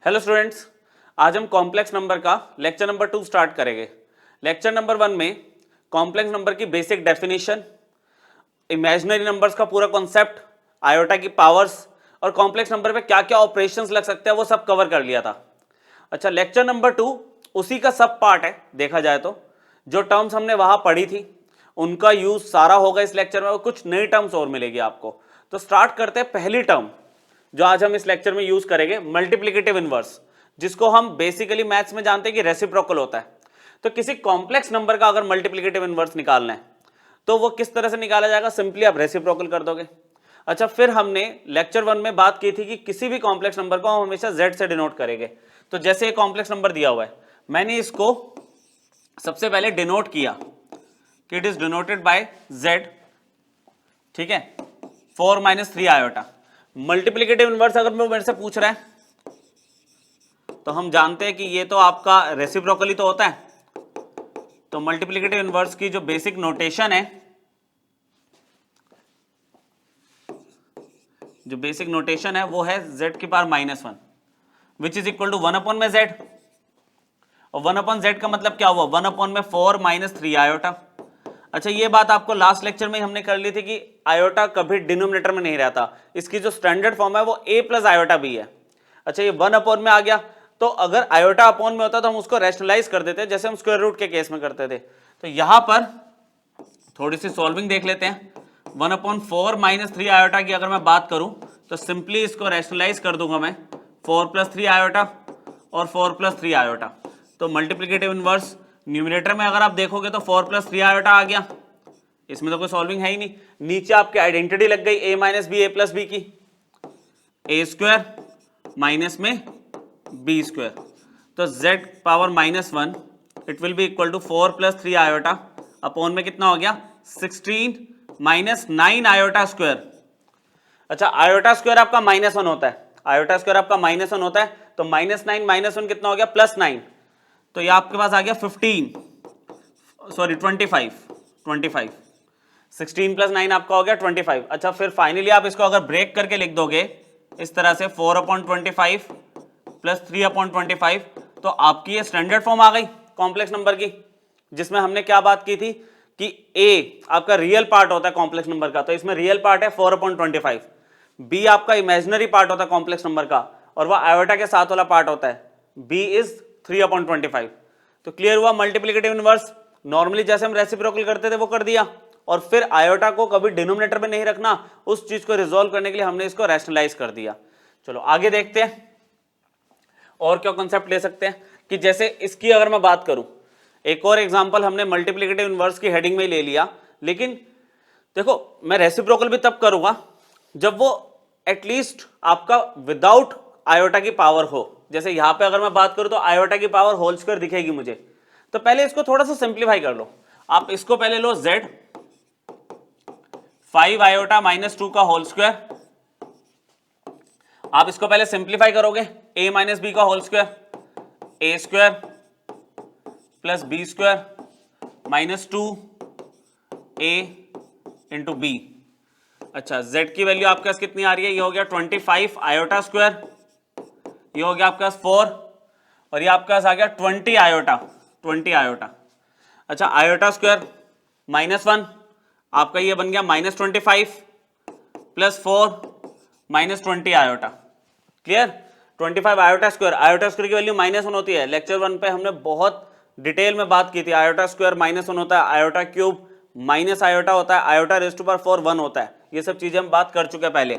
Hello students, आज हम complex number का लेक्चर नंबर 2 स्टार्ट करेंगे। लेक्चर नंबर 1 में कॉम्प्लेक्स नंबर की बेसिक डेफिनेशन, इमेजिनरी नंबर्स का पूरा कॉन्सेप्ट, आयोटा की पावर्स और कॉम्प्लेक्स नंबर पे क्या क्या ऑपरेशंस लग सकते हैं वो सब कवर कर लिया था। अच्छा, लेक्चर नंबर 2 उसी का सब पार्ट है। देखा जाए तो जो टर्म्स हमने वहां पढ़ी थी उनका यूज सारा होगा इस लेक्चर में और कुछ नई टर्म्स और मिलेगी आपको। तो स्टार्ट करते हैं पहली टर्म जो आज हम इस लेक्चर में यूज करेंगे, मल्टीप्लिकेटिव इनवर्स, जिसको हम बेसिकली मैथ्स में जानते हैं कि रेसिप्रोकल होता है। तो किसी कॉम्प्लेक्स नंबर का अगर मल्टीप्लिकेटिव इनवर्स निकालना है तो वो किस तरह से निकाला जाएगा? सिंपली आप रेसिप्रोकल कर दोगे। अच्छा, फिर हमने लेक्चर 1 में बात की थी कि किसी भी कॉम्प्लेक्स नंबर को हम हमेशा z से डिनोट करेंगे। तो जैसे एक कॉम्प्लेक्स नंबर दिया हुआ है, मैंने इसको सबसे पहले डिनोट किया कि it is denoted by z, ठीक है, 4 - 3 आयोटा। मल्टीप्लिकेटिव इनवर्स अगर वो मेरे से पूछ रहा है तो हम जानते हैं कि ये तो आपका रेसिप्रोकल ही तो होता है। तो मल्टीप्लिकेटिव इनवर्स की जो बेसिक नोटेशन है, वो है z की power -1 which is equal to 1/z। और 1/z का मतलब क्या हुआ? 1/4 - 3 आयोटा। अच्छा, ये बात आपको लास्ट लेक्चर में हमने कर ली थी कि आयोटा कभी डिनोमिनेटर में नहीं रहता। इसकी जो स्टैंडर्ड फॉर्म है वो a + आयोटा b है। अच्छा, ये 1/, में आ गया तो अगर आयोटा अपॉन में होता तो हम उसको रैशनलाइज कर देते, जैसे हम स्क्वायर रूट के केस में करते थे। तो यहां पर थोड़ी सी सॉल्विंग देख लेते हैं। 1/4 - 3 आयोटा की अगर मैं बात करूं तो सिंपली इसको रैशनलाइज कर दूंगा मैं, 4 + 3 आयोटा और 4 + 3 आयोटा। तो मल्टीप्लिकेटिव इनवर्स न्यूमरेटर में अगर आप देखोगे तो 4 + 3 आयोटा आ गया। इसमें तो कोई सॉल्विंग है ही नहीं। नीचे आपकी आइडेंटिटी लग गई a - b a + b की, a² माइनस में b²। तो z power -1 it will be equal to 4 + 3 iota upon में कितना हो गया? 16 - 9 आयोटा स्क्वायर। अच्छा, आयोटा स्क्वायर आपका -1 होता है, आयोटा स्क्वायर आपका -1 होता है। तो -9 - 1 कितना हो गया? +9। तो ये आपके पास आ गया 25। 16 + 9 आपका हो गया 25। अच्छा, फिर फाइनली आप इसको अगर ब्रेक करके लिख दोगे इस तरह से 4/25 + 3/25, तो आपकी ये स्टैंडर्ड फॉर्म आ गई कॉम्प्लेक्स नंबर की, जिसमें हमने क्या बात की थी कि a आपका रियल पार्ट होता है कॉम्प्लेक्स नंबर का, तो इसमें रियल पार्ट है 4/25, b आपका इमेजिनरी पार्ट होता है कॉम्प्लेक्स नंबर का और वह आयोटा के साथ वाला पार्ट होता है, b इज 3/25। तो क्लियर हुआ? मल्टीप्लिकेटिव इनवर्स नॉर्मली जैसे हम रेसिप्रोकल करते थे वो कर दिया, और फिर आयोटा को कभी डिनोमिनेटर में नहीं रखना, उस चीज को रिजोल्व करने के लिए हमने इसको रैशनलाइज कर दिया। चलो आगे देखते हैं और क्या कॉन्सेप्ट ले सकते हैं। कि जैसे इसकी अगर मैं बात करूं, एक और एग्जांपल हमने मल्टीप्लिकेटिव इनवर्स की हेडिंग में ले लिया, लेकिन देखो मैं रेसिप्रोकल भी तब करूंगा जब वो एटलीस्ट आपका विदाउट आयोटा की पावर हो। जैसे यहां पे अगर मैं बात करूं तो आयोटा की पावर होल स्क्वायर दिखेगी मुझे। तो पहले इसको थोड़ा सा सिंप्लीफाई कर लो। आप इसको पहले लो z 5 आयोटा -2 का होल स्क्वायर। आप इसको पहले सिंप्लीफाई करोगे, a - b का whole square, a² + b² -2a × b। अच्छा, z की वैल्यू आपके पास कितनी आ रही है? ये हो गया 25 आयोटा स्क्वायर, ये हो गया आपके पास 4 और ये आपके पास आ गया 20 आयोटा। अच्छा, आयोटा स्क्वायर -1 आपका ये बन गया -25 + 4 -20 आयोटा। क्लियर? 25 आयोटा स्क्वायर की वैल्यू -1 होती है। लेक्चर 1 पे हमने बहुत डिटेल में बात की थी। आयोटा स्क्वायर -1 होता है, आयोटा क्यूब माइनस आयोटा होता है, आयोटा रेज़ टू पावर 4 1 होता है। ये सब चीजें हम बात कर चुके हैं पहले।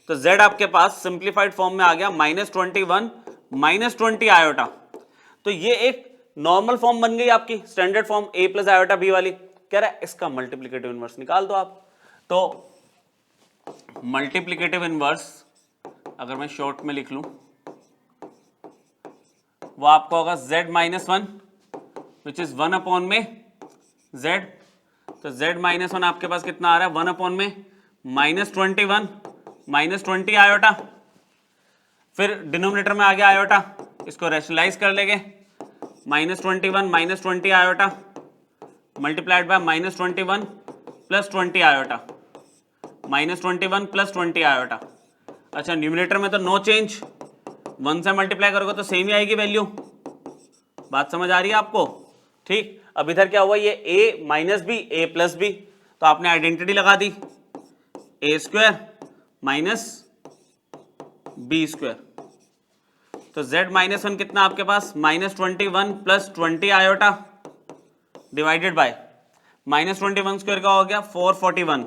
तो z आपके पास सिंप्लीफाइड फॉर्म में आ गया -21 -20 आयोटा। तो ये एक नॉर्मल फॉर्म बन गई आपकी, standard form a + iota b वाली। कह रहा है इसका मल्टीप्लिकेटिव इनवर्स निकाल दो आप। तो मल्टीप्लिकेटिव इनवर्स अगर मैं शॉर्ट में लिख लूं वो आपका होगा z -1 विच इज 1 में z। तो z -1 आपके पास कितना आ रहा है? 1 में -21 -20 आयोटा। फिर डिनोमिनेटर में आ गया आयोटा, इसको रैशनलाइज कर लेंगे, -21 -20 iota multiplied by -21 + 20 iota, -21 + 20 iota. अच्छा, न्यूमरेटर में तो नो चेंज, 1 से मल्टीप्लाई करोगे तो सेम ही आएगी वैल्यू। बात समझ आ रही है आपको? ठीक, अब इधर क्या हुआ, ये a minus B A plus B, तो आपने आइडेंटिटी लगा दी A square minus B square, तो z माइनस 1 कितना आपके पास -21 plus 20 iota divided by -21 square का हो गया 441।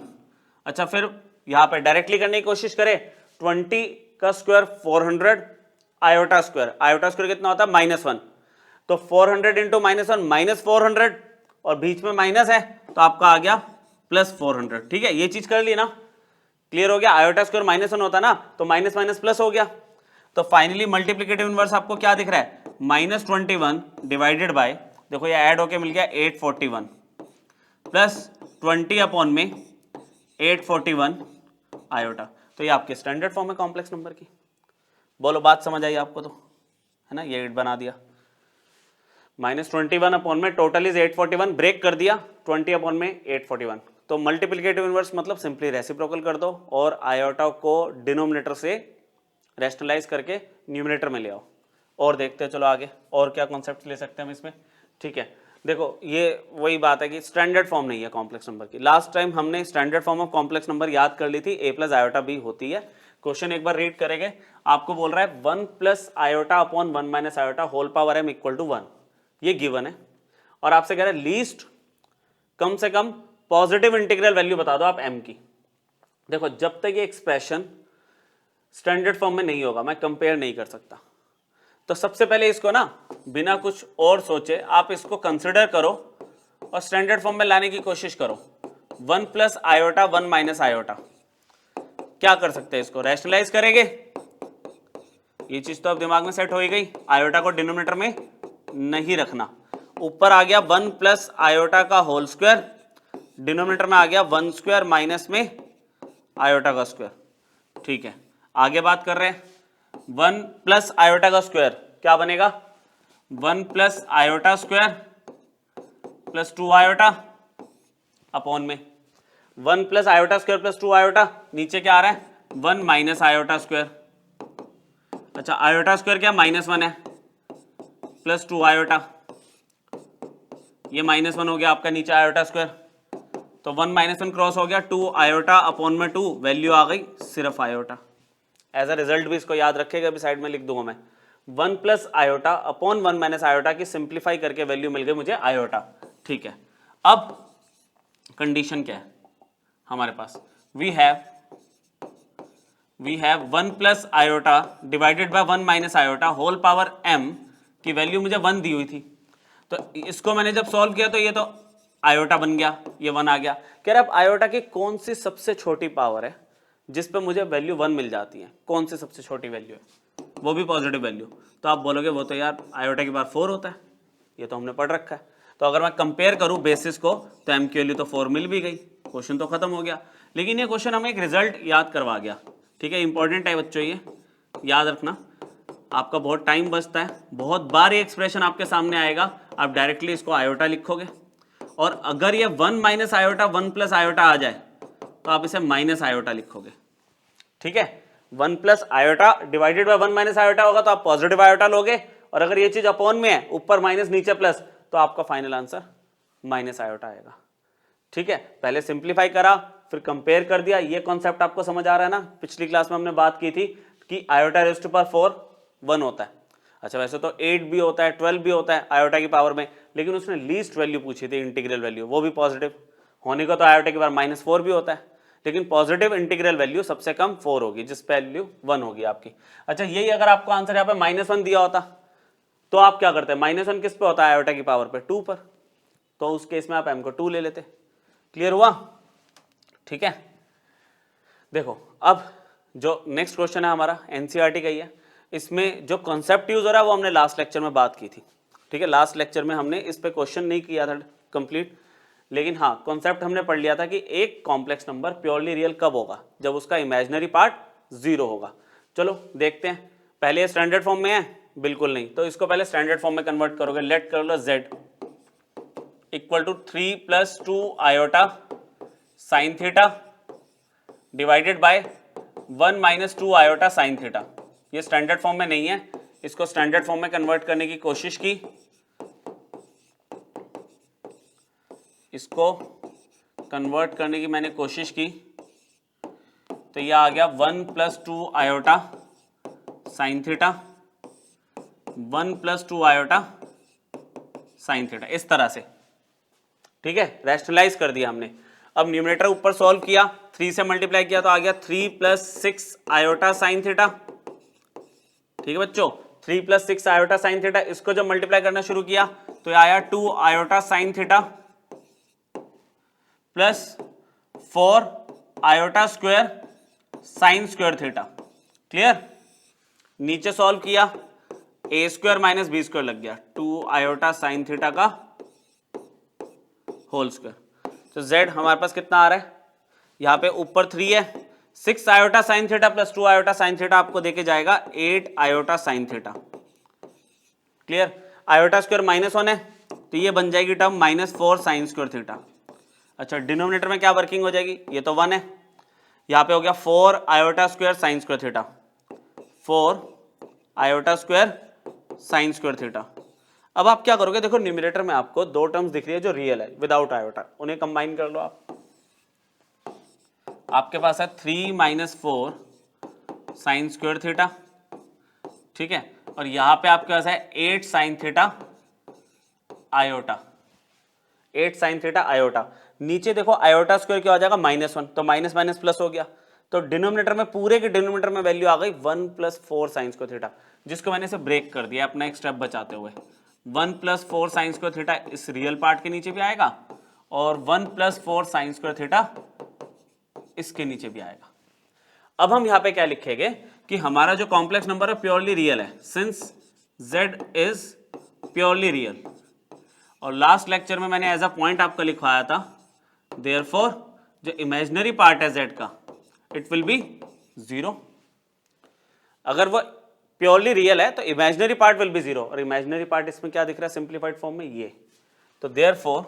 अच्छा, फिर यहां पे डायरेक्टली करने की कोशिश करें, 20 का स्क्वायर 400, आयोटा स्क्वायर कितना होता है -1, तो 400 इंटू -1 -400, और बीच में माइनस है तो आपका आ गया +400। ठीक है, ये चीज कर ली ना, क्लियर हो गया। आयोटा स्क्वायर -1 होता ना, तो माइनस माइनस प्लस हो गया। तो फाइनली मल्टीप्लिकेटिव इनवर्स आपको क्या दिख रहा है, -21 डिवाइडेड बाय, देखो ये ऐड होके मिल गया 841 प्लस 20 अपॉन में 841 आयोटा। तो ये आपके स्टैंडर्ड फॉर्म है कॉम्प्लेक्स नंबर की। बोलो, बात समझ आई आपको? तो है ना, ये 8 बना दिया, -21 अपॉन में टोटल इज 841, ब्रेक कर दिया 20 अपॉन में 841। तो मल्टीप्लिकेटिव इनवर्स मतलब सिंपली रेसिप्रोकल कर दो और आयोटा को डिनोमिनेटर से रैशनलाइज करके न्यूमरेटर में ले आओ। और देखते हैं चलो आगे और क्या कॉन्सेप्ट ले सकते हैं हम इसमें। ठीक है, देखो ये वही बात है कि स्टैंडर्ड फॉर्म नहीं है कॉम्प्लेक्स नंबर की। लास्ट टाइम हमने standard form of complex number याद कर ली थी, a प्लस आयोटा b होती है। क्वेश्चन एक बार रीड करेंगे, आपको बोल रहा है 1 plus iota upon 1 minus iota whole power m equal to 1, ये गिवन है, और आपसे कह रहा है लीस्ट कम से कम पॉजिटिव इंटीग्रल वैल्यू बता दो आप m की। देखो जब तक ये एक्सप्रेशन स्टैंडर्ड फॉर्म में नहीं होगा मैं कंपेयर नहीं कर सकता। तो सबसे पहले इसको ना बिना कुछ और सोचे आप इसको कंसिडर करो और स्टैंडर्ड फॉर्म में लाने की कोशिश करो। 1 प्लस आयोटा 1 माइनस आयोटा, क्या कर सकते हैं, इसको रैशनलाइज करेंगे। ये चीज तो अब दिमाग में सेट हो ही गई, आयोटा को डिनोमिनेटर में नहीं रखना। ऊपर आ गया 1 प्लस आयोटा का होल स्क्वायर, डिनोमिनेटर में आ गया 1 स्क्वायर माइनस में आयोटा का स्क्वायर। ठीक है, आगे बात कर रहे हैं 1 प्लस आयोटा का स्क्वायर क्या बनेगा, 1 plus iota square plus 2 iota upon में 1 plus iota square plus 2 iota, नीचे क्या आ रहा है 1 माइनस आयोटा स्क्वायर। अच्छा, आयोटा स्क्वायर क्या -1 है प्लस 2 आयोटा, ये -1 हो गया आपका नीचे आयोटा स्क्वायर, तो 1 -1 क्रॉस हो गया, 2 आयोटा अपॉन में 2, वैल्यू आ गई सिर्फ आयोटा। एज अ रिजल्ट भी इसको याद रखेगा, अभी साइड में लिख दूंगा मैं, 1 plus iota upon 1 minus iota की सिंप्लीफाई करके वैल्यू मिल गई मुझे आयोटा। ठीक है, अब कंडीशन क्या है हमारे पास, we have 1 plus iota divided by 1 minus iota whole power m की वैल्यू मुझे 1 दी हुई थी। तो इसको मैंने जब सॉल्व किया तो ये तो आयोटा बन गया, ये 1 आ गया। कह रहे अब आयोटा की कौन सी सबसे छोटी पावर है जिस पे मुझे वैल्यू 1 मिल जाती है, कौन सी सबसे छोटी वैल्यू है, वो भी पॉजिटिव वैल्यू। तो आप बोलोगे वो तो यार आयोटा की बार 4 होता है, ये तो हमने पढ़ रखा है। तो अगर मैं कंपेयर करूं बेसिस को तो m की वैल्यू तो 4 मिल भी गई, क्वेश्चन तो खत्म हो गया। लेकिन ये क्वेश्चन हमें एक रिजल्ट याद करवा गया। ठीक है, इंपॉर्टेंट है बच्चों, ये याद रखना, आपका बहुत टाइम बचता है। बहुत बार ये एक्सप्रेशन आपके सामने आएगा, आप डायरेक्टली इसको आयोटा लिखोगे, और अगर ये 1 माइनस आयोटा 1 प्लस आयोटा आ जाए तो आप इसे माइनस आयोटा लिखोगे। ठीक है, 1 plus iota divided by 1 minus iota होगा तो आप पॉजिटिव आयोटा लोगे, और अगर ये चीज अपॉन में है, ऊपर माइनस नीचे प्लस, तो आपका फाइनल आंसर माइनस आयोटा आएगा। ठीक है, पहले सिंप्लीफाई करा फिर कंपेयर कर दिया, ये कॉन्सेप्ट आपको समझ आ रहा है ना। पिछली क्लास में हमने बात की थी कि आयोटा रेज़ टू पावर 4 1 होता है। अच्छा, वैसे तो 8 भी होता है, 12 भी होता है आयोटा की पावर में, लेकिन उसने लीस्ट वैल्यू पूछी थी, इंटीग्रल वैल्यू, वो भी पॉजिटिव होने को तो आयोटा की पावर -4 भी होता है, लेकिन पॉजिटिव इंटीग्रल वैल्यू सबसे कम 4 होगी, जिस पे वैल्यू 1 होगी आपकी। अच्छा, यही अगर आपको आंसर यहाँ पे -1 दिया होता तो आप क्या करते हैं, -1 किस पे होता है आयोटा की पावर पे, 2 पर, तो उस केस में आप m को 2 ले लेते। क्लियर हुआ? ठीक है, देखो अब जो नेक्स्ट क्वेश्चन है हमारा एनसीईआरटी का ही है। इसमें जो कॉन्सेप्ट यूज हो रहा है वो हमने लास्ट लेक्चर में बात की थी। ठीक है, लास्ट लेक्चर में हमने इस पे क्वेश्चन नहीं किया था कंप्लीट, लेकिन हाँ कॉन्सेप्ट हमने पढ़ लिया था कि एक कॉम्प्लेक्स नंबर प्योरली रियल कब होगा, जब उसका इमेजिनरी पार्ट 0 होगा। चलो देखते हैं, पहले स्टैंडर्ड फॉर्म में है, बिल्कुल नहीं, तो इसको पहले स्टैंडर्ड फॉर्म में कन्वर्ट करोगे। लेट कर लो z equal to 3 plus 2 iota sine theta divided by 1 minus 2 iota sine theta. ये स्टैंडर्ड फॉर्म में नहीं है, इसको स्टैंडर्ड फॉर्म में कन्वर्ट करने की कोशिश की, इसको कन्वर्ट करने की मैंने कोशिश की, तो ये आ गया 1 + 2 iota sine theta, 1 + 2 iota sine theta, इस तरह से। ठीक है, रैशनलाइज कर दिया हमने। अब न्यूमरेटर ऊपर सॉल्व किया, 3 से मल्टीप्लाई किया तो आ गया 3 + 6 आयोटा साइन थीटा। ठीक है बच्चों, 3 + 6 आयोटा साइन थीटा, इसको जब मल्टीप्लाई करना शुरू किया तो आया 2 iota sine theta plus 4 iota square sine square theta. Clear? नीचे सॉल्व किया, a² - b² लग गया, 2 आयोटा साइन थीटा का होल स्क्वायर। तो z हमारे पास कितना आ रहा है, यहाँ पे ऊपर 3 है, 6 iota sine theta plus 2 iota sine theta आपको देके जाएगा 8 iota sine theta. Clear? Iota square -1 है तो ये बन जाएगी टर्म -4 साइन स्क्वायर थीटा। अच्छा, डिनोमिनेटर में क्या वर्किंग हो जाएगी, ये तो 1 है, यहाँ पे हो गया 4 iota square sine square theta, 4 iota square sine square theta. अब आप क्या करोगे, देखो न्यूमरेटर में आपको दो टर्म्स दिख रही है जो रियल है विदाउट आयोटा, उन्हें कंबाइन कर लो आप। आपके पास है 3 - 4 साइन स्क्वायर थीटा, ठीक है, और यहां पे आपके पास है 8 sine theta iota, 8 sine theta iota. नीचे देखो आयोटा स्क्वायर क्या हो जाएगा -1, तो माइनस माइनस प्लस हो गया, तो डिनोमिनेटर में पूरे के डिनोमिनेटर में वैल्यू आ गई 1 + 4 साइन स्क्वायर थीटा, जिसको मैंने इसे ब्रेक कर दिया अपना एक स्टेप बचाते हुए। 1 + 4 साइन स्क्वायर थीटा इस रियल पार्ट के नीचे भी आएगा और 1 + 4 साइन स्क्वायर थीटा इसके नीचे भी आएगा। अब हम यहां पे क्या लिखेंगे कि हमारा जो कॉम्प्लेक्स नंबर है प्योरली रियल है, since z is purely real. और लास्ट लेक्चर में मैंने एज अ पॉइंट आपको लिखवाया था, देयरफॉर जो इमेजिनरी पार्ट है z का इट विल बी 0। अगर वो प्योरली रियल है तो इमेजिनरी पार्ट विल बी 0, और इमेजिनरी पार्ट इसमें क्या दिख रहा है सिंप्लीफाइड फॉर्म में, ये। तो therefore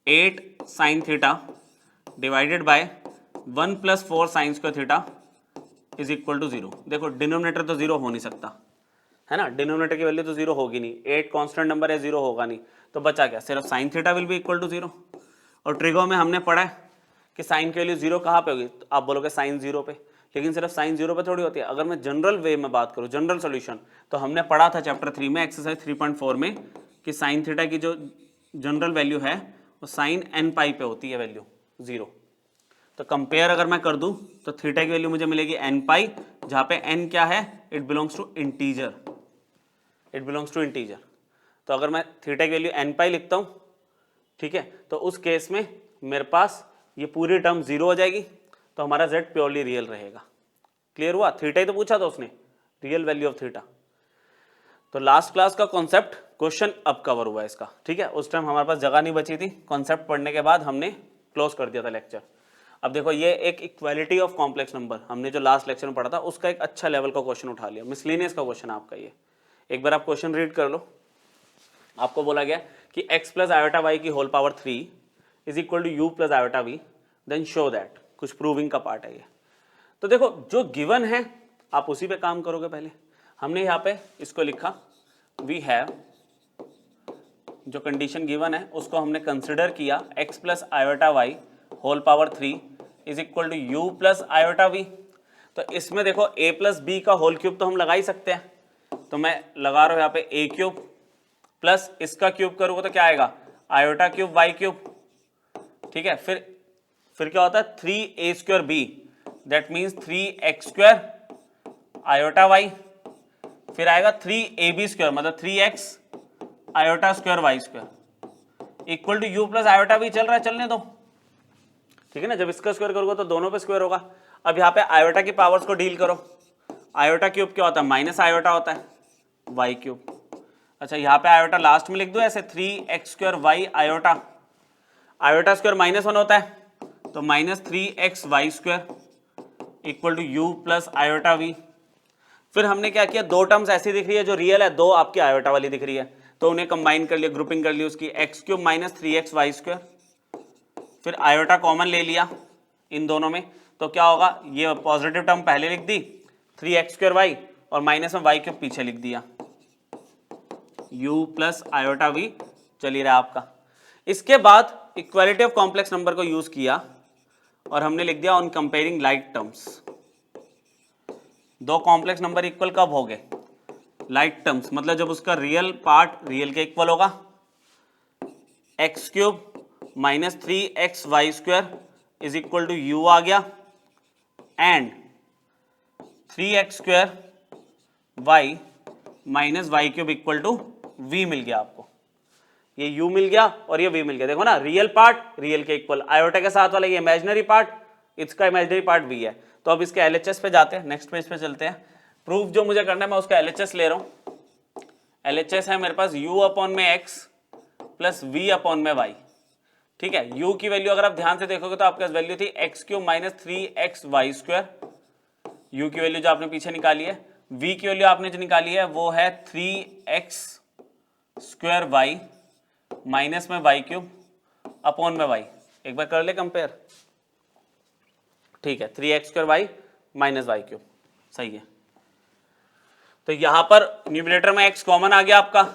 8 sine theta divided by 1 + 4 sine square theta is equal to 0। देखो डिनोमिनेटर तो 0 हो नहीं सकता है ना, डिनोमिनेटर की वैल्यू तो 0 होगी नहीं, 8 कांस्टेंट नंबर है, 0 होगा नहीं, तो बचा क्या, सिर्फ sine theta will be equal to 0। और ट्रिगो में हमने पढ़ा है कि साइन की वैल्यू 0 कहाँ पे होगी, तो आप बोलोगे साइन 0 पे, लेकिन सिर्फ साइन 0 पे थोड़ी होती है। अगर मैं जनरल वे में बात करूँ, जनरल सॉल्यूशन, तो हमने पढ़ा था चैप्टर 3 में एक्सरसाइज 3.4 में कि साइन थीटा की जो जनरल वैल्यू है वो साइन n पाई पे होती है वैल्यू 0। तो कंपेयर अगर मैं कर दूं तो थीटा की वैल्यू मुझे मिलेगी n पाई, जहां पे n क्या है, it belongs to integer, it belongs to integer. तो अगर मैं थीटा की वैल्यू n पाई लिखता हूं, ठीक है, तो उस केस में मेरे पास ये पूरी टर्म 0 हो जाएगी, तो हमारा z प्योरली रियल रहेगा। क्लियर हुआ? थीटा ही तो पूछा था उसने, रियल वैल्यू ऑफ थीटा। तो लास्ट क्लास का कॉन्सेप्ट क्वेश्चन अब कवर हुआ है इसका, ठीक है। उस टाइम हमारे पास जगह नहीं बची थी, कॉन्सेप्ट पढ़ने के बाद हमने क्लोज कर दिया था लेक्चर। अब देखो ये एक इक्वालिटी ऑफ कॉम्प्लेक्स नंबर हमने जो लास्ट लेक्चर में पढ़ा था उसका एक अच्छा लेवल का क्वेश्चन उठा लिया, मिसलेनियस का क्वेश्चन आपका ये। एक बार आप क्वेश्चन रीड कर लो। आपको बोला गया कि x + आयोटा y की whole power 3 is equal to u + iota v, then show that, कुछ प्रूविंग का पार्ट है ये। तो देखो जो गिवन है आप उसी पे काम करोगे। पहले हमने यहाँ पे इसको लिखा, वी हैव, जो कंडीशन गिवन है उसको हमने कंसिडर किया x + iota y whole power 3 is equal to u + iota v। तो इसमें देखो a + b का होल क्यूब तो हम लगा ही सकते हैं, तो मैं लगा रहा हूँ यहाँ पे a³ प्लस इसका क्यूब करूँगा तो क्या आएगा, आयोटा क्यूब y³, ठीक है। फिर क्या होता है 3a² that means 3x² iota y, फिर आएगा 3ab² मतलब 3x iota square y² equal to u + iota v। चल रहा है, चलने दो, ठीक है ना। जब इसका स्क्वायर करोगे तो दोनों पे स्क्वायर होगा। अब यहाँ पे आयोटा की पावर्स को डील करो, आयोटा क्यूब क्या होता है, माइनस आयोटा होता है y³। अच्छा यहाँ पे आयोटा लास्ट में लिख दो ऐसे, 3x² y iota, iota square -1 होता है तो -3xy² equal to u + iota v। फिर हमने क्या किया, दो टर्म्स ऐसी दिख रही है जो रियल है, दो आपकी आयोटा वाली दिख रही है, तो उन्हें कंबाइन कर लिया, ग्रुपिंग कर ली उसकी, x³ - 3xy²। फिर आयोटा कॉमन ले लिया इन दोनों में, तो क्या होगा, ये पॉजिटिव टर्म पहले लिख दी, 3x² और माइनस में y क्यूब पीछे लिख दिया, u प्लस आयोटा v चल ही रहा है आपका। इसके बाद इक्वालिटी ऑफ कॉम्प्लेक्स नंबर को यूज किया और हमने लिख दिया ऑन कंपेयरिंग लाइक टर्म्स। दो कॉम्प्लेक्स नंबर इक्वल कब हो गए? लाइक टर्म्स, मतलब जब उसका रियल पार्ट रियल के इक्वल होगा। x³ minus 3xy² is equal to u आ गया and 3x² y minus y³ equal to v मिल गया आपको। ये u मिल गया और ये v मिल गया। देखो ना, रियल पार्ट रियल के इक्वल, आयोटा के साथ वाला ये इमेजिनरी पार्ट, इसका इमेजिनरी पार्ट v है। तो अब इसके LHS पे जाते हैं, नेक्स्ट पेज पे चलते हैं। प्रूफ जो मुझे करना है मैं उसका LHS ले रहा हूँ। LHS है मेरे पास u अपॉन में x प्लस v अपॉन में y। ठीक है, u की वैल्यू अगर आप ध्यान से देखोगे तो आपके पास वैल्यू थी x³ माइनस 3xy²। u की वैल्यू जो आपने पीछे निकाली है, v की वैल्यू आपने जो निकाली है वो है 3x² माइनस में y³ अपॉन में y। एक बार कर ले कंपेयर। ठीक है, 3x² माइनस y³ सही है। तो यहां पर न्यूमरेटर में x कॉमन आ गया आपका,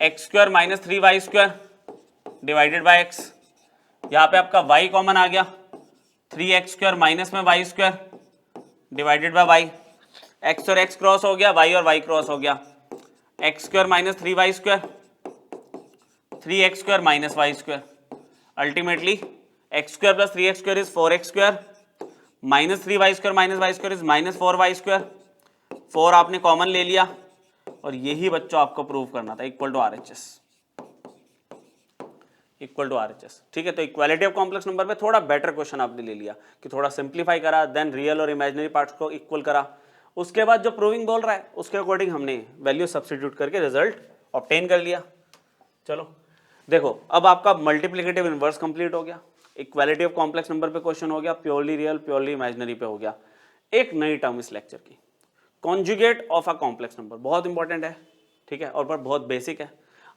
x² minus 3y² divided by x। यहां पे आपका y कॉमन आ गया, 3x² माइनस में y² divided by y। x और x क्रॉस हो गया, y और y क्रॉस हो गया, x² minus 3y² 3x² minus y²। Ultimately x² plus 3x² is 4x² minus 3y² minus y² is minus 4y²। 4 आपने common ले लिया और यही बच्चों आपको प्रूव करना था, equal to RHS, equal to RHS। ठीक है, तो इक्वालिटी ऑफ कॉम्प्लेक्स नंबर पे थोड़ा बेटर क्वेश्चन आपने ले लिया कि थोड़ा सिंप्लीफाई करा, देन रियल और इमेजिनरी पार्ट्स को इक्वल करा। उसके बाद जो प्रूविंग बोल रहा है उसके अकॉर्डिंग हमने वैल्यू सब्स्टिट्यूट करके रिजल्ट ऑब्टेन कर लिया। चलो देखो, अब आपका मल्टीप्लिकेटिव इनवर्स कंप्लीट हो गया, इक्वालिटी ऑफ कॉम्प्लेक्स नंबर पे क्वेश्चन हो गया, प्योरली रियल प्योरली इमेजिनरी पे हो गया। एक नई टर्म इस लेक्चर की, conjugate of a complex number, बहुत इंपॉर्टेंट है। ठीक है, और पर बहुत बेसिक है।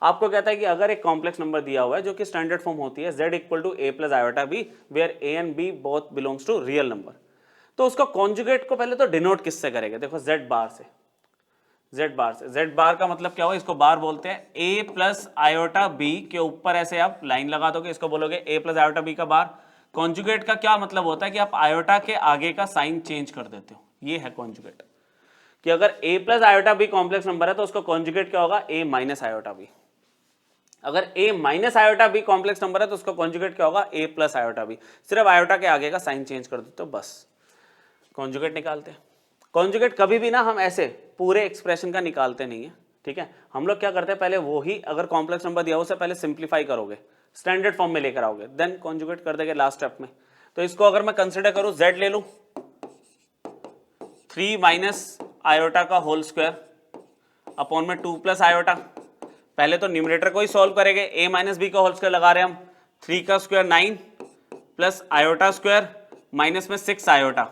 आपको कहता है कि अगर एक कॉम्प्लेक्स नंबर दिया हुआ है जो कि स्टैंडर्ड फॉर्म होती है z equal to a plus iota b where a and b both belongs to real number, तो उसका कॉन्जुगेट को पहले तो डिनोट किससे करेंगे? देखो z बार से, z बार से। z बार का मतलब क्या हुआ? इसको बार बोलते हैं। a प्लस आयोटा b के ऊपर ऐसे आप लाइन लगा दोगे, इसको बोलोगे a प्लस आयोटा b का बार। कॉन्जुगेट का क्या मतलब होता है कि आप आयोटा के आगे का साइन चेंज कर देते हो, ये है कॉन्जुगेट। कि अगर a plus iota b complex number है तो उसका कॉन्जुगेट क्या होगा? a minus iota b। अगर a minus iota b complex number है तो उसका कॉन्जुगेट क्या होगा? a plus iota b। सिर्फ आयोटा के आगे का साइन चेंज कर देते हो, बस कॉन्जुगेट निकालते हैं। कॉन्जुगेट कभी भी ना हम ऐसे पूरे एक्सप्रेशन का निकालते नहीं है। ठीक है, हम लोग क्या करते हैं, पहले वो ही अगर कॉम्प्लेक्स नंबर दिया हो उसे पहले सिंप्लीफाई करोगे, स्टैंडर्ड फॉर्म में लेकर आओगे, देन कॉन्जुगेट कर देंगे लास्ट स्टेप में। तो इसको अगर मैं कंसिडर करूं, z ले लूं 3 माइनस आयोटा का होल स्क्वायर अपॉन में 2 प्लस आयोटा। पहले तो न्यूमरेटर को ही सॉल्व करेंगे, a माइनस बी का होल स्क्वायर लगा रहे हैं हम, 3 का square 9 plus iota square minus में 6 iota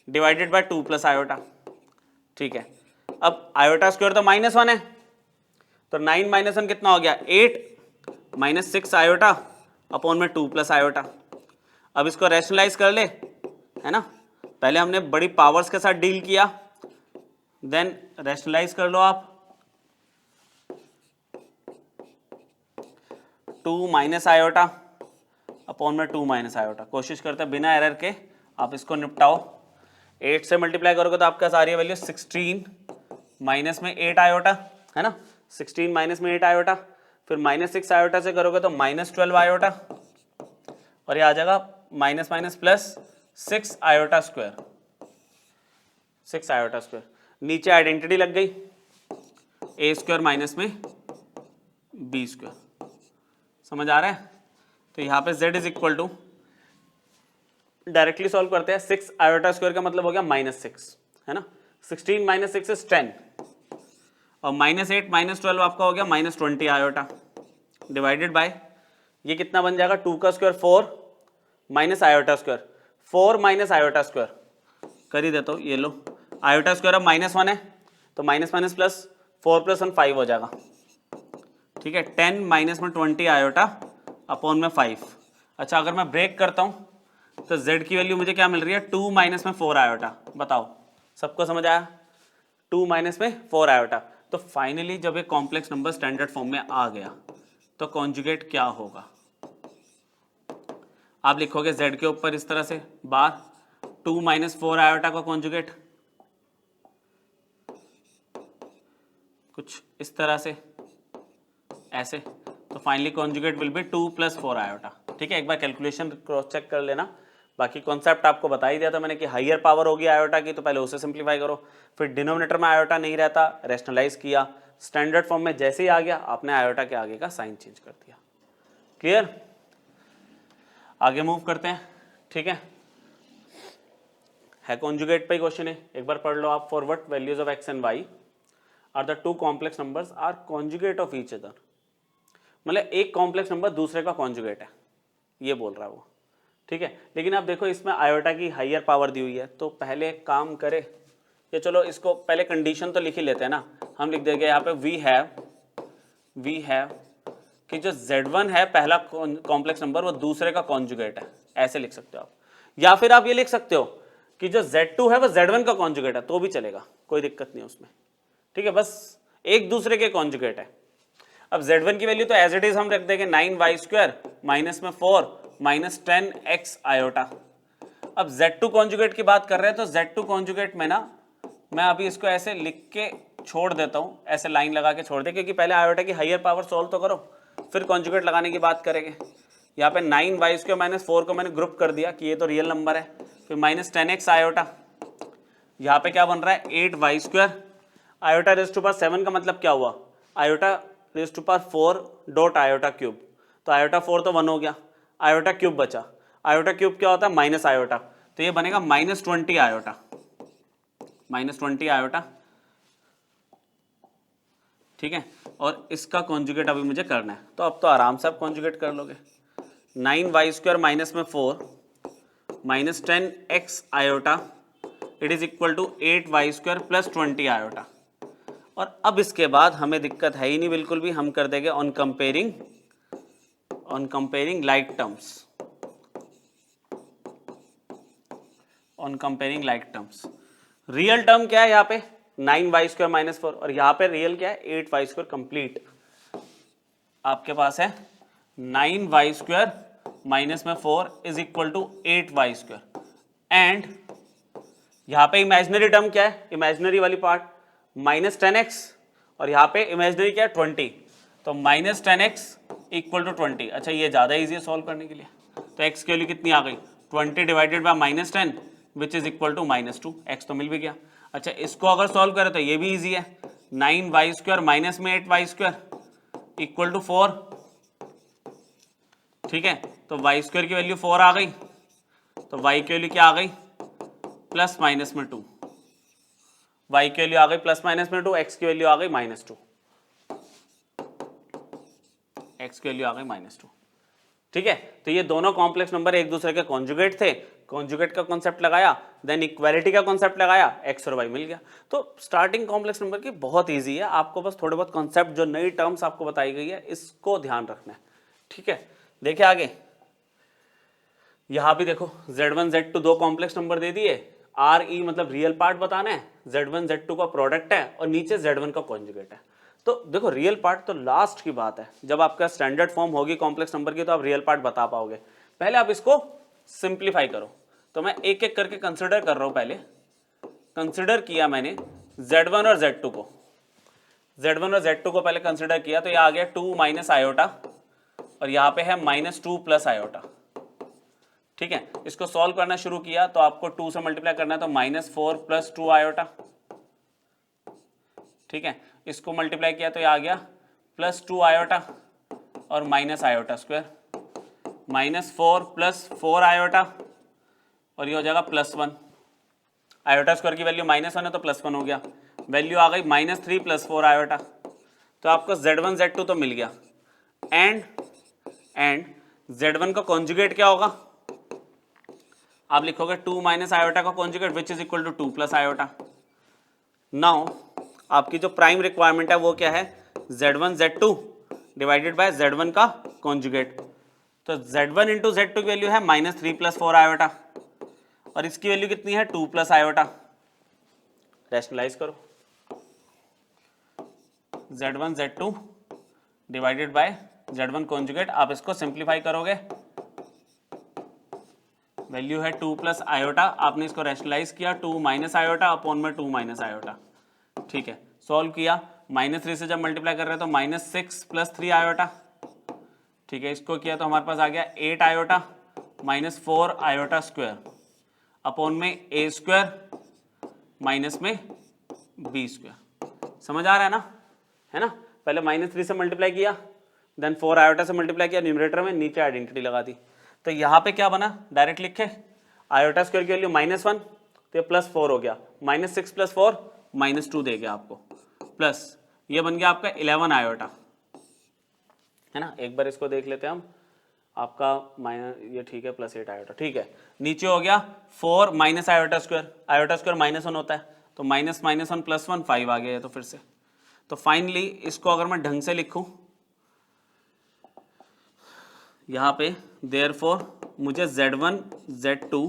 divided bye 2 plus iota. ठीक है, अब आयोटा स्क्वायर तो -1 है, तो 9 माइनस 1 कितना हो गया? 8 माइनस 6 आयोटा अपॉन में 2 प्लस आयोटा। अब इसको रैशनलाइज कर ले, है ना, पहले हमने बड़ी पावर्स के साथ डील किया, देन रैशनलाइज कर लो आप। 2 माइनस आयोटा अपॉन में 2 माइनस आयोटा। कोशिश करते हैं बिना एरर के आप इसको निपटाओ। 8 से मल्टीप्लाई करोगे तो आपके पास आ रही है वैल्यू 16 माइनस में 8 आयोटा, है ना, 16 माइनस में 8 आयोटा। फिर माइनस 6 आयोटा से करोगे तो माइनस 12 आयोटा, और ये आ जाएगा minus minus plus 6 iota square, 6 iota square. नीचे आइडेंटिटी लग गई, a स्क्वायर माइनस में b स्क्वायर। समझ आ रहा है? तो यहाँ पे z is equal to, directly solve करते हैं, 6 आयोटा स्क्वायर का मतलब हो गया -6, है ना, 16 माइनस 6 इज 10, और -8 माइनस 12 आपका हो गया -20 आयोटा डिवाइडेड बाय, ये कितना बन जाएगा? 2 का square 4 minus iota square, 4 minus iota square कर ही देता हूँ, ये लो, आयोटा स्क्वायर अब -1 है तो माइनस माइनस प्लस 4 प्लस 1 5 हो जाएगा। ठीक है, 10 माइनस में 20 आयोटा अपॉन में 5। अच्छा, अगर मैं ब्रेक करता हूँ तो z की वैल्यू मुझे क्या मिल रही है? 2 माइनस में 4 आयोटा। बताओ, सबको समझ आया? 2 माइनस में 4 आयोटा। तो फाइनली जब एक कॉम्प्लेक्स नंबर स्टैंडर्ड फॉर्म में आ गया तो कॉन्जुगेट क्या होगा, आप लिखोगे z के ऊपर इस तरह से बार 2 माइनस 4 आयोटा का कॉन्जुगेट कुछ इस तरह से ऐसे, तो finally conjugate will be 2 plus 4 iota. ठीक है, एक बार कैलकुलेशन क्रॉस चेक कर लेना। बाकी कॉन्सेप्ट आपको बता ही दिया था मैंने कि हाइयर पावर होगी आयोटा की, तो पहले उसे सिंप्लीफाई करो, फिर डिनोमिनेटर में आयोटा नहीं रहता, रैशनलाइज किया, स्टैंडर्ड फॉर्म में जैसे ही आ गया आपने आयोटा के आगे का साइन चेंज कर दिया। क्लियर, आगे मूव करते हैं। ठीक है कॉन्जुगेट पे ही क्वेश्चन है, एक बार पढ़ लो आप। For what values of X and Y are the two complex numbers are conjugate of each other, मतलब एक कॉम्प्लेक्स नंबर दूसरे का कॉन्जुगेट है, ये बोल रहा है वो। ठीक है, लेकिन आप देखो इसमें आयोटा की हाइयर पावर दी हुई है, तो पहले एक काम करे, ये चलो इसको पहले कंडीशन तो लिख ही लेते हैं ना। हम लिख देंगे यहाँ पे वी हैव कि जो z1 है पहला कॉम्प्लेक्स नंबर वो दूसरे का कॉन्जुगेट है, ऐसे लिख सकते हो आप। या फिर आप ये लिख सकते हो कि जो z2 है वो z1 का कॉन्जुगेट है, तो भी चलेगा, कोई दिक्कत नहीं उसमें। ठीक है, बस एक दूसरे के कॉन्जुगेट है। अब z1 की वैल्यू तो एज इट इज हम रख देंगे 9y² माइनस में 4 माइनस 10x आयोटा। अब z2 कॉन्जुगेट की बात कर रहे हैं, तो z2 कॉन्जुगेट में ना मैं अभी इसको ऐसे लिख के छोड़ देता हूँ, ऐसे लाइन लगा के छोड़ दे, क्योंकि पहले आयोटा की हाइयर पावर सॉल्व तो करो, फिर कॉन्जुगेट लगाने की बात करेंगे। यहाँ पे 9y² माइनस 4 को मैंने ग्रुप कर दिया कि ये तो रियल नंबर है, फिर माइनस 10x आयोटा। यहाँ पे क्या बन रहा है 8y², iota raise to power 7 का मतलब क्या हुआ, iota raise to power 4 dot iota cube, तो आयोटा 4 तो 1 हो गया, आयोटा क्यूब बचा। आयोटा क्यूब क्या होता है माइनस आयोटा, तो ये बनेगा -20 आयोटा, -20 आयोटा। ठीक है, और इसका कॉन्जुगेट अभी मुझे करना है, तो अब तो आराम से आप कॉन्जुगेट कर लोगे। 9y² माइनस में 4 minus 10x iota it is equal to 8y² plus 20 iota. और अब इसके बाद हमें दिक्कत है ही नहीं बिल्कुल भी, हम कर देंगे on comparing like terms. Real term क्या है यहाँ पे 9y² माइनस 4, और यहाँ पे रियल क्या है 8y² कंप्लीट। आपके पास है 9y² माइनस में 4 is equal to 8y², and यहाँ पे इमेजिनरी टर्म क्या है, इमेजिनरी वाली पार्ट -10x, और यहाँ पे इमेजिनरी क्या है 20, तो -10x इक्वल टू 20। अच्छा ये ज़्यादा ईजी है सॉल्व करने के लिए, तो x की वैल्यू कितनी आ गई 20 divided by -10 which is equal to -2, x तो मिल भी गया। अच्छा इसको अगर सॉल्व करें तो ये भी ईजी है, 9y² माइनस में 8y² इक्वल टू 4। ठीक है, तो y² की वैल्यू 4 आ गई, तो y की वैल्यू क्या आ गई प्लस माइनस में 2, y की वैल्यू आ गई प्लस माइनस में 2, x की वैल्यू आ गई -2, x की वैल्यू आ गई -2। ठीक है, तो ये दोनों कॉम्प्लेक्स नंबर एक दूसरे के कॉन्जुगेट थे, कॉन्जुगेट का कॉन्सेप्ट लगाया, देन इक्वालिटी का कॉन्सेप्ट लगाया, x और y मिल गया। तो स्टार्टिंग कॉम्प्लेक्स नंबर की बहुत इजी है, आपको बस थोड़े बहुत कॉन्सेप्ट जो नई टर्म्स आपको बताई गई है इसको ध्यान रखना है। ठीक है, देखिए आगे यहां भी देखो z1 z2 दो कॉम्प्लेक्स नंबर दे दिए, आर ई मतलब रियल पार्ट बताना है, z1 z2 का प्रोडक्ट है और नीचे z1 का कॉन्जुगेट है। तो देखो रियल पार्ट तो लास्ट की बात है, जब आपका स्टैंडर्ड फॉर्म होगी कॉम्प्लेक्स नंबर की तो आप रियल पार्ट बता पाओगे, पहले आप इसको सिंप्लीफाई करो। तो मैं एक एक करके कंसिडर कर रहा हूं, पहले कंसिडर किया मैंने z1 और z2 को, z1 और z2 को पहले कंसिडर किया, तो ये आ गया 2 माइनस आयोटा और यहाँ पे है -2 प्लस आयोटा। ठीक है, इसको सॉल्व करना शुरू किया तो आपको 2 से मल्टीप्लाई करना है, तो -4 प्लस 2 आयोटा। ठीक है, इसको मल्टीप्लाई किया तो ये आ गया +2 आयोटा और minus iota square, -4 plus 4 iota और ये हो जाएगा +1। आयोटा स्क्वायर की वैल्यू -1 है तो +1 हो गया, वैल्यू आ गई -3 प्लस 4 आयोटा। तो आपको z1 z2 तो मिल गया, एंड z1 का कॉन्जुगेट क्या होगा, आप लिखोगे 2 माइनस आयोटा का conjugate which is equal to 2 plus iota. Now आपकी जो प्राइम रिक्वायरमेंट है वो क्या है z1 z2 divided by z1 का कॉन्जुगेट। तो z1 इंटू z2 की वैल्यू है -3 प्लस 4 आयोटा और इसकी वैल्यू कितनी है 2 प्लस आयोटा। रैशनलाइज करो, Z1 Z2 divided by Z1 conjugate. आप इसको सिंप्लीफाई करोगे, वैल्यू है 2 प्लस आयोटा, आपने इसको रैशनलाइज किया 2 माइनस आयोटा अपॉन में 2 माइनस आयोटा। ठीक है, सॉल्व किया, -3 से जब मल्टीप्लाई कर रहे हैं तो -6 प्लस 3 आयोटा। ठीक है, इसको किया तो हमारे पास आ गया 8 iota minus 4 iota square upon में a स्क्वायर माइनस में b स्क्वायर। समझ आ रहा है ना, है ना। पहले -3 से मल्टीप्लाई किया, देन 4 आयोटा से मल्टीप्लाई किया न्यूमरेटर में, नीचे आइडेंटिटी लगा दी। तो यहाँ पे क्या बना, डायरेक्ट लिखे, आयोटा स्क्वायर की वैल्यू -1 तो ये +4 हो गया, -6 + 4 -2 दे गया आपको, प्लस ये बन गया आपका 11 आयोटा, है ना। एक बार इसको देख लेते हैं हम, आपका ये ठीक है +8 आयोटा, ठीक है। नीचे हो गया 4 माइनस आयोटा स्क्वायर -1 होता है, तो -1 + 1 5 आ गया। तो फिर से तो फाइनली इसको अगर मैं ढंग से लिखूं यहाँ पे, देयरफॉर मुझे Z1 Z2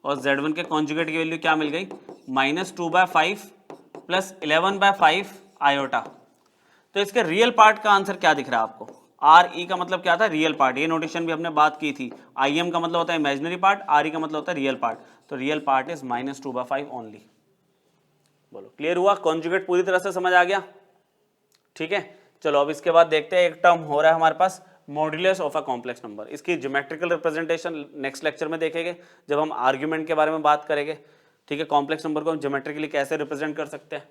और Z1 के कॉन्जुगेट की वैल्यू क्या मिल गई, -2/5 प्लस 11/5 आयोटा। तो इसके रियल पार्ट का आंसर क्या दिख रहा है आपको, RE का मतलब क्या था, रियल पार्ट। ये नोटेशन भी हमने बात की थी, IM का मतलब होता है इमेजिनरी पार्ट, RE का मतलब होता है रियल पार्ट। तो रियल पार्ट इज -2/5 ओनली। बोलो क्लियर हुआ, कॉन्जुगेट पूरी तरह से समझ आ गया। ठीक है, चलो अब इसके बाद देखते हैं, एक टर्म हो रहा है हमारे पास modulus of a complex number. इसकी ज्योमेट्रिकल रिप्रेजेंटेशन नेक्स्ट लेक्चर में देखेंगे जब हम आर्ग्यूमेंट के बारे में बात करेंगे। ठीक है, कॉम्प्लेक्स नंबर को हम ज्योमेट्रिकली कैसे रिप्रेजेंट कर सकते हैं,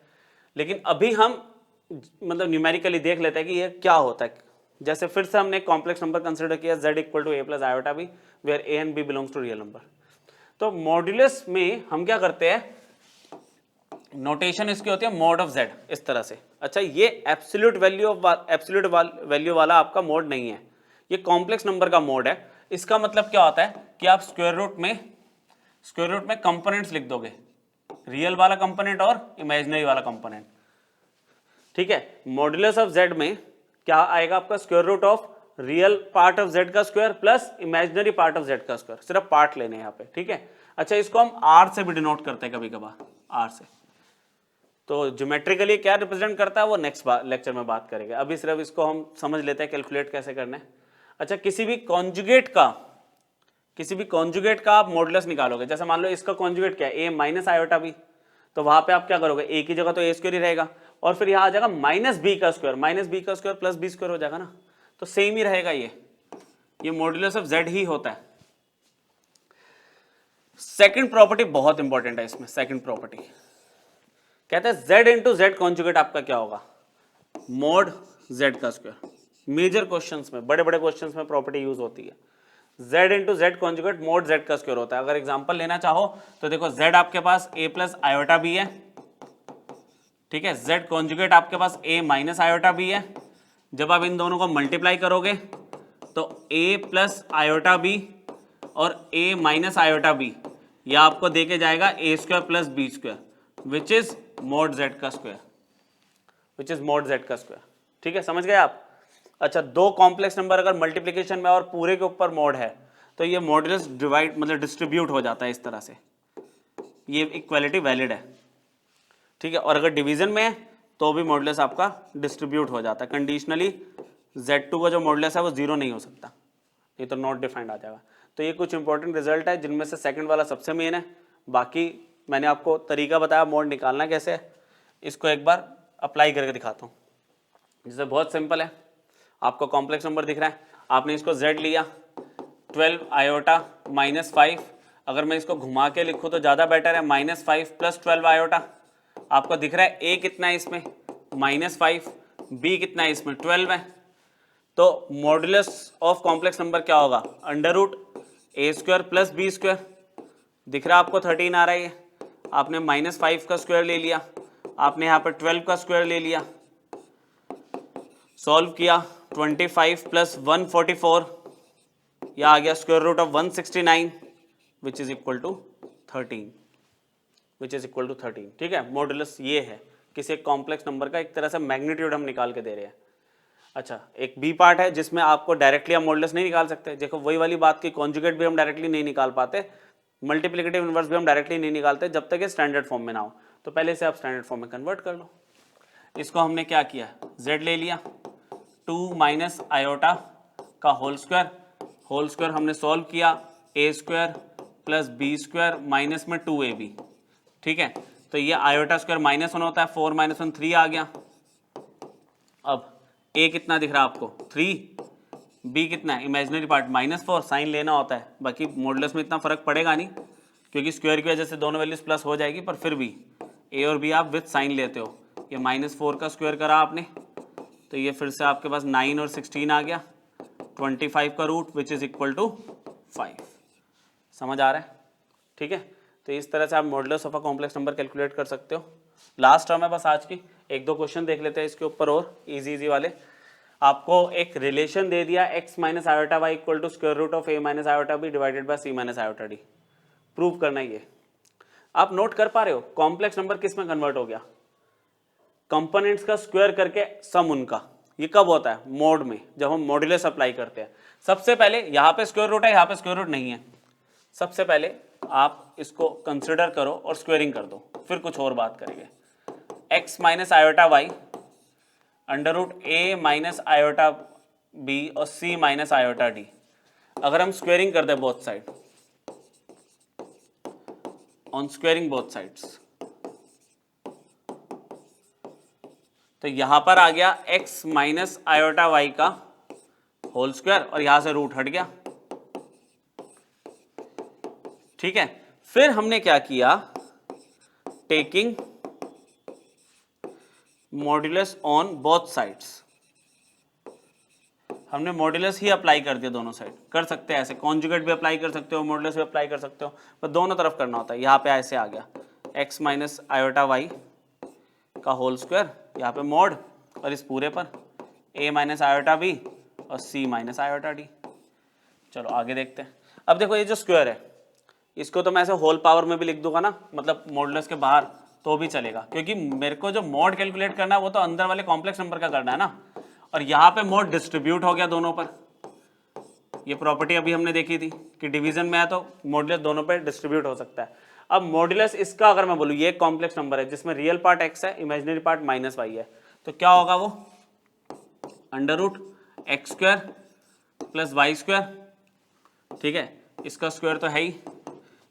लेकिन अभी हम मतलब न्यूमेरिकली देख लेते हैं कि ये क्या होता है। जैसे फिर से हमने कॉम्प्लेक्स नंबर कंसिडर किया z = a + iota b where a and b belongs to real number. तो मॉड्यूलस में हम क्या करते हैं, नोटेशन इसकी होती है मॉड ऑफ z, इस तरह से। अच्छा, ये एब्सोल्यूट वैल्यू वाला आपका मोड नहीं है, ये कॉम्प्लेक्स नंबर का मोड है। इसका मतलब क्या होता है कि आप स्क्वायर रूट में कंपोनेंट्स लिख दोगे, रियल वाला कंपोनेंट और इमेजिनरी वाला कंपोनेंट। ठीक है, मॉड्यूलस ऑफ z में क्या आएगा आपका, square root of real part of z का square plus imaginary part of z का स्क्वायर, सिर्फ पार्ट लेने हैं यहाँ पे। ठीक है, अच्छा इसको हम r से भी डिनोट करते हैं कभी कभार, r से। तो ज्योमेट्रिकली क्या रिप्रेजेंट करता है वो नेक्स्ट लेक्चर में बात करेंगे, अभी सिर्फ इसको हम समझ लेते हैं कैलकुलेट कैसे करना है। अच्छा, किसी भी कॉन्जुगेट का आप मॉडुलस निकालोगे, जैसे मान लो इसका कॉन्जुगेट क्या है, a माइनस आयोटा b, तो वहां पे आप क्या करोगे, a की जगह तो a स्क्वायर ही रहेगा, और फिर यहाँ आ जाएगा -b का स्क्वायर प्लस b स्क्वायर हो जाएगा ना, तो सेम ही रहेगा। ये मॉडुलस ऑफ z ही होता है। सेकंड प्रॉपर्टी बहुत इंपॉर्टेंट है इसमें, सेकंड प्रॉपर्टी कहते हैं z इंटू जेड कॉन्जुगेट आपका क्या होगा, मोड z का स्क्वायर। मेजर क्वेश्चंस में, बड़े बड़े क्वेश्चंस में प्रॉपर्टी यूज होती है, z into Z conjugate mode z का स्क्वायर होता है। अगर एग्जांपल लेना चाहो तो देखो, z आपके पास a प्लस आयोटा b है, ठीक है, z कॉन्जुगेट आपके पास a माइनस आयोटा b है। जब आप इन दोनों को मल्टीप्लाई करोगे तो a प्लस आयोटा b और a माइनस आयोटा b, यह आपको देके जाएगा a square plus b square which is mode z का स्क्वायर, ठीक है, समझ गए आप। अच्छा, दो कॉम्प्लेक्स नंबर अगर मल्टीप्लिकेशन में और पूरे के ऊपर मोड है तो ये मॉडुलस डिवाइड मतलब डिस्ट्रीब्यूट हो जाता है इस तरह से, ये इक्वालिटी वैलिड है। ठीक है, और अगर डिवीजन में है तो भी मॉडुलस आपका डिस्ट्रीब्यूट हो जाता है कंडीशनली। Z2 का जो मॉडुलस है वो 0 नहीं हो सकता, ये तो नॉट डिफाइंड आ जाएगा। तो ये कुछ इंपॉर्टेंट रिजल्ट है जिनमें से सेकंड वाला सबसे मेन है। बाकी मैंने आपको तरीका बताया मोड निकालना कैसे है, इसको एक बार अप्लाई करके दिखाता हूँ। जैसे बहुत सिंपल है, आपको कॉम्प्लेक्स नंबर दिख रहा है, आपने इसको z लिया 12 आयोटा -5, अगर मैं इसको घुमा के लिखूँ तो ज़्यादा बेटर है, -5 प्लस 12 आयोटा। आपको दिख रहा है a कितना है इसमें, -5, b कितना है इसमें 12 है। तो मॉडुलस ऑफ कॉम्प्लेक्स नंबर क्या होगा, √a square plus b square. दिख रहा है आपको 13 आ रहा है, आपने -5 का स्क्वायर ले लिया, आपने यहाँ पर 12 का स्क्वायर ले लिया, सॉल्व किया 25 प्लस 144, यह आ गया square root of 169 which is equal to 13, ठीक है। मॉडुलस ये है किसी एक कॉम्प्लेक्स नंबर का, एक तरह से मैग्नीट्यूड हम निकाल के दे रहे हैं। अच्छा, एक बी पार्ट है जिसमें आपको डायरेक्टली हम मॉडुलस नहीं निकाल सकते। देखो वही वाली बात की, कॉन्जुगेट भी हम डायरेक्टली नहीं निकाल पाते, मल्टीप्लिकेटिव इनवर्स भी हम डायरेक्टली नहीं निकालते जब तक ये स्टैंडर्ड फॉर्म में ना हो। तो पहले से आप स्टैंडर्ड फॉर्म में कन्वर्ट कर लो। इसको हमने क्या किया, z ले लिया, 2 माइनस आयोटा का होल स्क्वायर हमने सॉल्व किया, a square plus B square minus में 2ab। ठीक है, तो ये आयोटा स्क्वायर माइनस 1 होता है, 4 माइनस 1 3 आ गया। अब a कितना दिख रहा है आपको 3, b कितना है इमेजिनरी पार्ट -4, साइन लेना होता है, बाकी मॉडुलस में इतना फर्क पड़ेगा नहीं क्योंकि स्क्वायर की वजह से दोनों वैल्यूज प्लस हो जाएगी, पर फिर भी a और b आप विथ साइन लेते हो। ये -4 का स्क्वायर करा आपने, तो ये फिर से आपके पास 9 और 16 आ गया, 25 का root which is equal to 5। समझ आ रहा है? ठीक है, तो इस तरह से आप modulus of a complex number calculate कर सकते हो। लास्ट टर्म है बस आज की, एक दो क्वेश्चन देख लेते हैं इसके ऊपर और इजी वाले। आपको एक रिलेशन दे दिया x minus iota Y equal to square root of a minus iota B divided by c minus iota D. Prove करना है ये। आप नोट कर पा रहे हो कॉम्प्लेक्स नंबर किस में कन्वर्ट हो गया, कंपोनेंट्स का स्क्वायर करके सम उनका। ये कब होता है, मोड में, जब हम मॉड्यूलस अप्लाई करते हैं। सबसे पहले यहाँ पे स्क्वायर रूट है, यहाँ पे स्क्वायर रूट नहीं है। सबसे पहले आप इसको कंसिडर करो और स्क्वेयरिंग कर दो, फिर कुछ और बात करेंगे। x minus iota y under root a minus iota b और c माइनस आयोटा डी। अगर हम स्क्वेयरिंग कर दे both side, on squaring both sides, तो यहां पर आ गया x माइनस आयोटा वाई का होल स्क्वायर और यहां से रूट हट गया। ठीक है, फिर हमने क्या किया, taking modulus on both sides, हमने मॉड्यूलस ही अप्लाई कर दिया दोनों साइड। कर सकते हैं ऐसे, कॉन्जुगेट भी अप्लाई कर सकते हो, मॉड्यूलस भी अप्लाई कर सकते हो, पर दोनों तरफ करना होता है। यहाँ पे ऐसे आ गया x माइनस आयोटा वाई का होल स्क्वायर, यहाँ पे मॉड, और इस पूरे पर a माइनस आयोटा बी और c माइनस आयोटा डी। चलो आगे देखते हैं। अब देखो ये जो स्क्वायर है, इसको तो मैं ऐसे होल पावर में भी लिख दूंगा ना, मतलब मॉडुलस के बाहर तो भी चलेगा, क्योंकि मेरे को जो मॉड कैलकुलेट करना है वो तो अंदर वाले कॉम्प्लेक्स नंबर का करना है ना। और यहाँ पे मॉड डिस्ट्रीब्यूट हो गया दोनों पर। ये प्रॉपर्टी अभी हमने देखी थी कि डिवीजन में है तो मॉडुलस दोनों पे डिस्ट्रीब्यूट हो सकता है। अब मॉडुलस इसका अगर मैं बोलूँ, ये एक कॉम्प्लेक्स नंबर है जिसमें रियल पार्ट x है, इमेजिनरी पार्ट -y है, तो क्या होगा वो, under root X square plus Y square. ठीक है, इसका स्क्वायर तो है ही,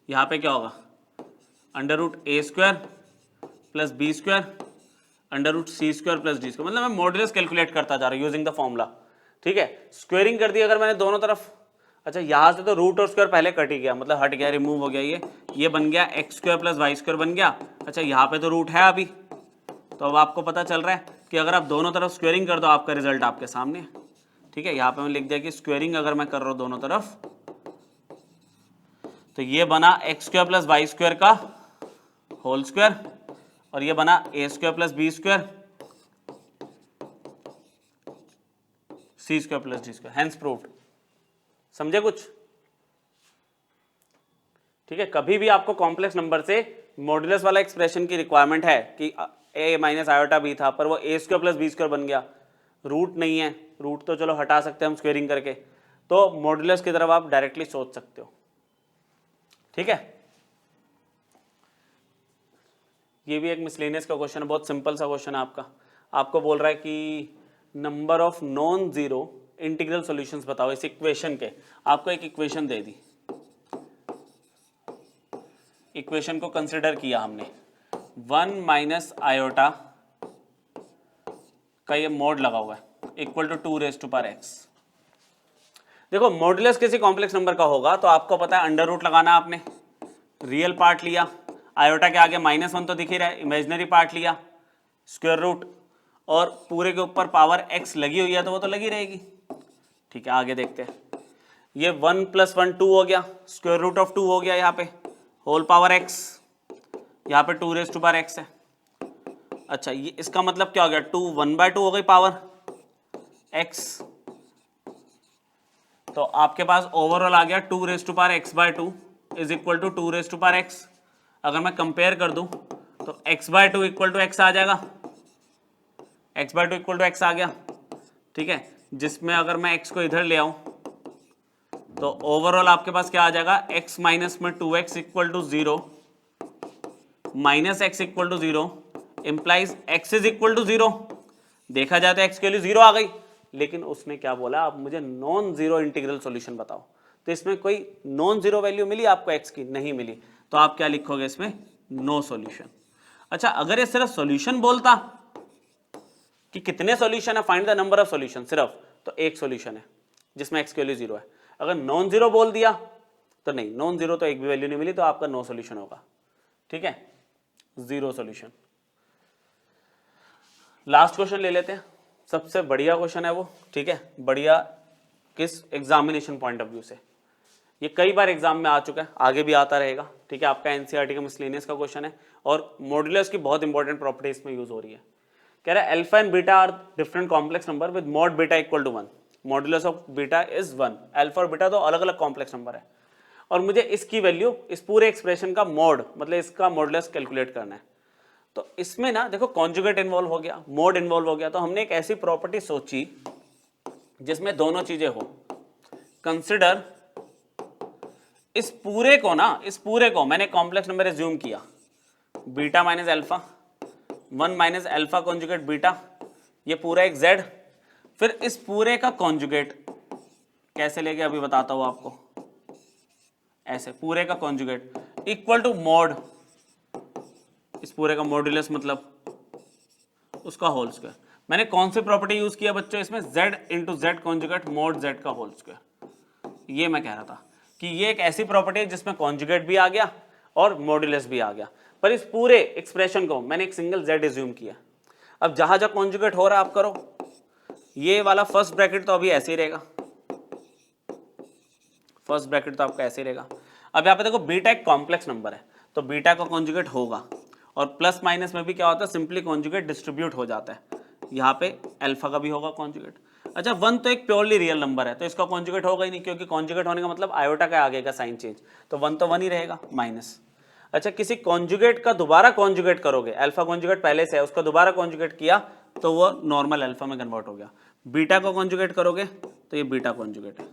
यहाँ पे क्या होगा, under root a square plus B square under root c square plus d square. मतलब मैं मॉडुलस कैलकुलेट करता जा रहा हूँ यूजिंग द फॉर्मूला। ठीक है, स्क्वेयरिंग कर दी अगर मैंने दोनों तरफ। अच्छा, यहाँ से तो रूट और स्क्वायर पहले कट ही गया, मतलब हट गया, रिमूव हो गया, ये बन गया X square plus Y square बन गया। अच्छा, यहाँ पे तो रूट है अभी, तो अब आपको पता चल रहा है कि अगर आप दोनों तरफ स्क्वेयरिंग कर दो आपका रिजल्ट आपके सामने है। ठीक है, यहाँ पे मैं लिख दिया कि स्क्वेयरिंग अगर मैं कर रहा हूँ दोनों तरफ, तो ये बना x square plus Y square का होल स्क्वायर और ये बना a square plus B square c square plus d square, hence proved. समझे कुछ? ठीक है, कभी भी आपको कॉम्प्लेक्स नंबर से मॉडुलस वाला एक्सप्रेशन की रिक्वायरमेंट है कि ए माइनस आयोटा बी था पर वो a square plus B square बन गया, रूट नहीं है, रूट तो चलो हटा सकते हैं हम स्क्वेयरिंग करके, तो मॉडुलस की तरफ आप डायरेक्टली सोच सकते हो। ठीक है, ये भी एक मिसलेनियस का क्वेश्चन है, बहुत सिंपल सा क्वेश्चन है आपका। आपको बोल रहा है कि number of non zero integral solutions बताओ इस इक्वेशन के। आपको एक इक्वेशन दे दी, इक्वेशन को कंसिडर किया हमने, 1 माइनस आयोटा का ये मोड लगा हुआ है equal to 2 raise to power x। देखो मॉडुलस किसी कॉम्प्लेक्स नंबर का होगा तो आपको पता है अंडर रूट लगाना, आपने रियल पार्ट लिया, आयोटा के आगे -1 तो दिख ही रहा है, इमेजिनरी पार्ट लिया स्क्वायर रूट, और पूरे के ऊपर पावर x लगी हुई है तो वो तो लगी रहेगी। ठीक है, आगे देखते हैं। ये 1 + 1 2 हो गया, स्क्वायर रूट ऑफ 2 हो गया, यहाँ पे होल पावर x, यहाँ पे 2 रेज़ टू पावर x है। अच्छा, ये इसका मतलब क्या हो गया, 2 1/2 हो गई पावर x, तो आपके पास ओवरऑल आ गया 2 raise to power x/2 is equal to 2 raise to power x। अगर मैं कंपेयर कर दूं तो x/2 इक्वल टू x आ जाएगा, x/2 इक्वल टू x आ गया। ठीक है, जिसमें अगर मैं x को इधर ले आऊं तो ओवरऑल आपके पास क्या आ जाएगा, x माइनस में 2x equal to 0 minus x equal to 0 implies x is equal to 0। देखा जाए तो x के लिए 0 आ गई, लेकिन उसने क्या बोला, आप मुझे नॉन जीरो इंटीग्रल सॉल्यूशन बताओ। तो इसमें कोई नॉन जीरो वैल्यू मिली आपको x की? नहीं मिली। तो आप क्या लिखोगे इसमें? No solution. अच्छा, अगर ये सिर्फ सॉल्यूशन बोलता कि कितने सॉल्यूशन है, find the number of solution, सिर्फ, तो एक सॉल्यूशन है जिसमें x की वैल्यू 0 है। अगर नॉन जीरो बोल दिया तो नहीं, नॉन जीरो तो एक भी वैल्यू नहीं मिली, तो आपका नो सॉल्यूशन होगा। ठीक है, जीरो सॉल्यूशन। लास्ट क्वेश्चन ले लेते हैं, सबसे बढ़िया क्वेश्चन है वो। ठीक है, बढ़िया किस एग्जामिनेशन पॉइंट ऑफ व्यू से, ये कई बार एग्जाम में आ चुका है, आगे भी आता रहेगा। ठीक है, आपका एनसीईआरटी का मिसलेनियस का क्वेश्चन है, और मॉड्यूलस की बहुत इंपॉर्टेंट प्रॉपर्टी इसमें यूज हो रही है। कह रहा है alpha and beta are different complex number with mod beta equal to 1, modulus of beta is 1। Alpha और बीटा तो अलग अलग कॉम्प्लेक्स नंबर है, और मुझे इसकी वैल्यू, इस पूरे एक्सप्रेशन का मोड, मतलब इसका मॉडुलस कैलकुलेट करना है। तो इसमें ना देखो, कॉन्जुगेट इन्वॉल्व हो गया, मोड इन्वॉल्व हो गया, तो हमने एक ऐसी प्रॉपर्टी सोची जिसमें दोनों चीजें हो। कंसिडर इस पूरे को ना, इस पूरे को मैंने कॉम्प्लेक्स नंबर एज्यूम किया, beta minus alpha, 1 minus alpha conjugate beta, ये पूरा एक z। फिर इस पूरे का कॉन्जुगेट कैसे लेके अभी बताता हूं आपको, ऐसे पूरे का कॉन्जुगेट इक्वल टू मॉड, इस पूरे का मॉड्यूलस मतलब उसका होल स्क्वायर। मैंने कौन सी प्रॉपर्टी यूज किया बच्चों इसमें? z into Z conjugate mod z का होल स्क्वायर। ये मैं कह रहा था कि ये एक ऐसी प्रॉपर्टी है जिसमें कॉन्जुगेट भी आ गया और मॉड्यूलस भी आ गया, पर इस पूरे एक्सप्रेशन को मैंने एक सिंगल z एज्यूम किया। अब जहां जहां कॉन्जुगेट हो रहा है आप करो, ये वाला फर्स्ट ब्रैकेट तो अभी ऐसे ही रहेगा, फर्स्ट ब्रैकेट तो आपका ऐसे ही रहेगा। अब यहाँ पे देखो, बीटा एक कॉम्प्लेक्स नंबर है, तो बीटा का कॉन्जुगेट होगा, और प्लस माइनस में भी क्या होता है, सिंपली कॉन्जुगेट डिस्ट्रीब्यूट हो जाता है। यहाँ पे अल्फा का भी होगा कॉन्जुगेट। अच्छा, 1 तो एक प्योरली रियल नंबर है, तो इसका कॉन्जुगेट होगा ही नहीं, क्योंकि कॉन्जुगेट होने का मतलब आयोटा का आगे का साइन चेंज, तो 1 तो 1 ही रहेगा, माइनस। अच्छा, किसी कॉन्जुगेट का दोबारा कॉन्जुगेट करोगे, अल्फा कॉन्जुगेट पहले से है, उसका दोबारा कॉन्जुगेट किया तो वो नॉर्मल अल्फा में कन्वर्ट हो गया। बीटा को कॉन्जुगेट करोगे तो ये बीटा कॉन्जुगेट है।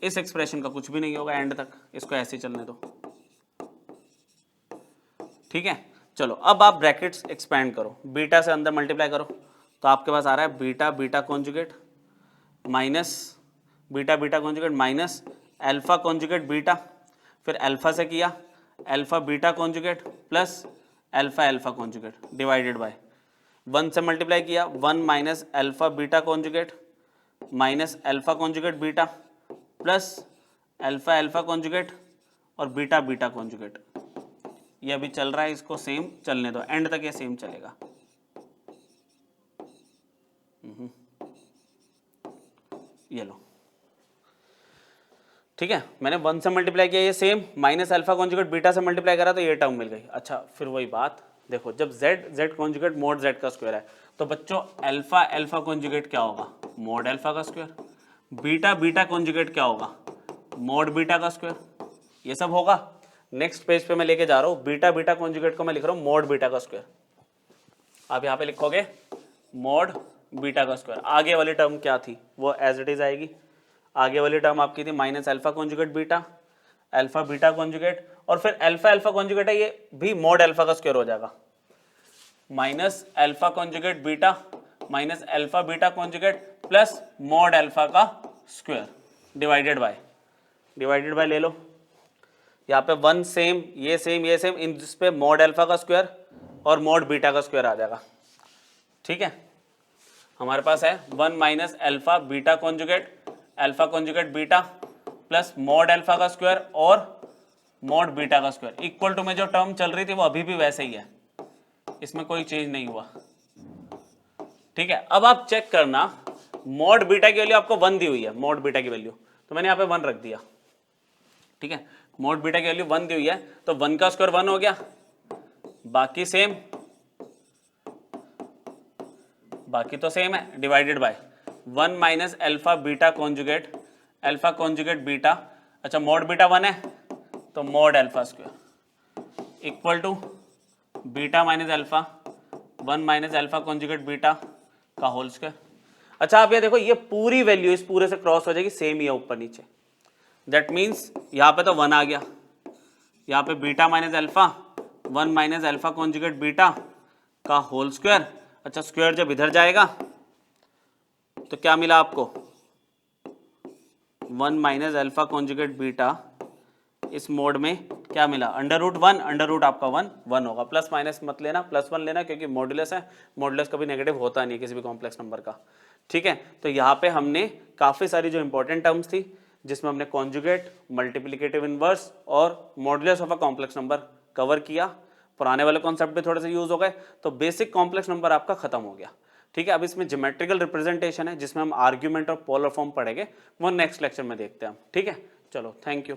इस एक्सप्रेशन का कुछ भी नहीं होगा एंड तक, इसको ऐसे ही चलने दो। ठीक है, चलो अब आप ब्रैकेट्स एक्सपैंड करो, बीटा से अंदर मल्टीप्लाई करो, तो आपके पास आ रहा है beta beta conjugate minus beta beta conjugate minus alpha conjugate beta, फिर अल्फा से किया alpha beta conjugate plus alpha alpha conjugate divided by 1 से मल्टीप्लाई किया 1 minus alpha beta conjugate minus alpha conjugate beta plus alpha alpha conjugate और beta beta conjugate. ये अभी चल रहा है, इसको सेम चलने दो, एंड तक ये सेम चलेगा। ये लो, ठीक है, मैंने 1 से मल्टीप्लाई किया, ये same, minus alpha conjugate beta से मल्टीप्लाई करा तो ये टर्म मिल गई। अच्छा, फिर वही बात देखो, जब z कॉन्जुगेट मोड z का स्क्वायर है, तो बच्चों अल्फा अल्फा कॉन्जुगेट क्या होगा? मोड अल्फा का स्क्वायर। बीटा बीटा कॉन्जुगेट क्या होगा? मोड बीटा का स्क्वायर। ये सब होगा। नेक्स्ट पेज पे मैं लेके जा रहा हूँ, बीटा बीटा कॉन्जुगेट को मैं लिख रहा हूँ मोड बीटा का स्क्वायर। आप यहाँ पे लिखोगे मोड बीटा का स्क्वायर। आगे वाली टर्म क्या थी वो एज इट इज आएगी। आगे वाली टर्म आपकी थी minus alpha conjugate beta, alpha beta conjugate, और फिर अल्फा अल्फा कॉन्जुगेट है, ये भी मोड अल्फा का स्क्वायर हो जाएगा। Minus alpha conjugate beta minus alpha beta conjugate plus mode alpha का स्क्वायर डिवाइडेड बाय ले लो। यहाँ पे 1 सेम, ये सेम, ये सेम, इन जिस पे मोड अल्फा का स्क्वायर और मोड बीटा का स्क्वायर आ जाएगा। ठीक है, हमारे पास है 1 minus alpha beta conjugate alpha conjugate beta plus mode alpha का स्क्वायर और मोड बीटा का स्क्वायर इक्वल टू में जो टर्म चल रही थी वो अभी भी वैसे ही है, इसमें कोई चेंज नहीं हुआ। ठीक है, अब आप चेक करना, मोड बीटा की वैल्यू आपको 1 दी हुई है, मोड बीटा की वैल्यू, तो मैंने यहाँ पे 1 रख दिया। ठीक है, मोड बीटा की वैल्यू 1 दी हुई है, तो 1 का स्क्वायर 1 हो गया, बाकी सेम, बाकी तो सेम है, divided by 1 minus alpha beta conjugate beta. अच्छा, मोड बीटा 1 है तो mod alpha square equal to beta minus alpha 1 minus alpha conjugate beta का होल स्क्वायर। अच्छा, आप ये देखो, ये पूरी वैल्यू इस पूरे से क्रॉस हो जाएगी, सेम ही है ऊपर नीचे। दैट मीन्स यहाँ पे तो 1 आ गया, यहाँ पे beta minus alpha 1 minus alpha conjugate beta का होल स्क्वायर। अच्छा, स्क्वायर जब इधर जाएगा तो क्या मिला आपको, 1 माइनस अल्फा कॉन्जुगेट बीटा, इस मोड में क्या मिला, अंडर रूट 1, अंडर रूट आपका 1 होगा, प्लस माइनस मत लेना, प्लस 1 लेना क्योंकि मॉड्यूलस है, मॉड्यूलस कभी नेगेटिव होता नहीं है किसी भी कॉम्प्लेक्स नंबर का। ठीक है, तो यहाँ पे हमने काफ़ी सारी जो इंपॉर्टेंट टर्म्स थी जिसमें हमने कॉन्जुगेट, मल्टीप्लिकेटिव इनवर्स और modulus of a complex number cover किया। पुराने वाले कॉन्सेप्ट भी थोड़े से यूज हो गए, तो बेसिक कॉम्प्लेक्स नंबर आपका खत्म हो गया। ठीक है, अब इसमें ज्योमेट्रिकल रिप्रेजेंटेशन है जिसमें हम आर्ग्यूमेंट और पोलर फॉर्म पढ़ेंगे, वो नेक्स्ट लेक्चर में देखते हैं हम। ठीक है, चलो थैंक यू।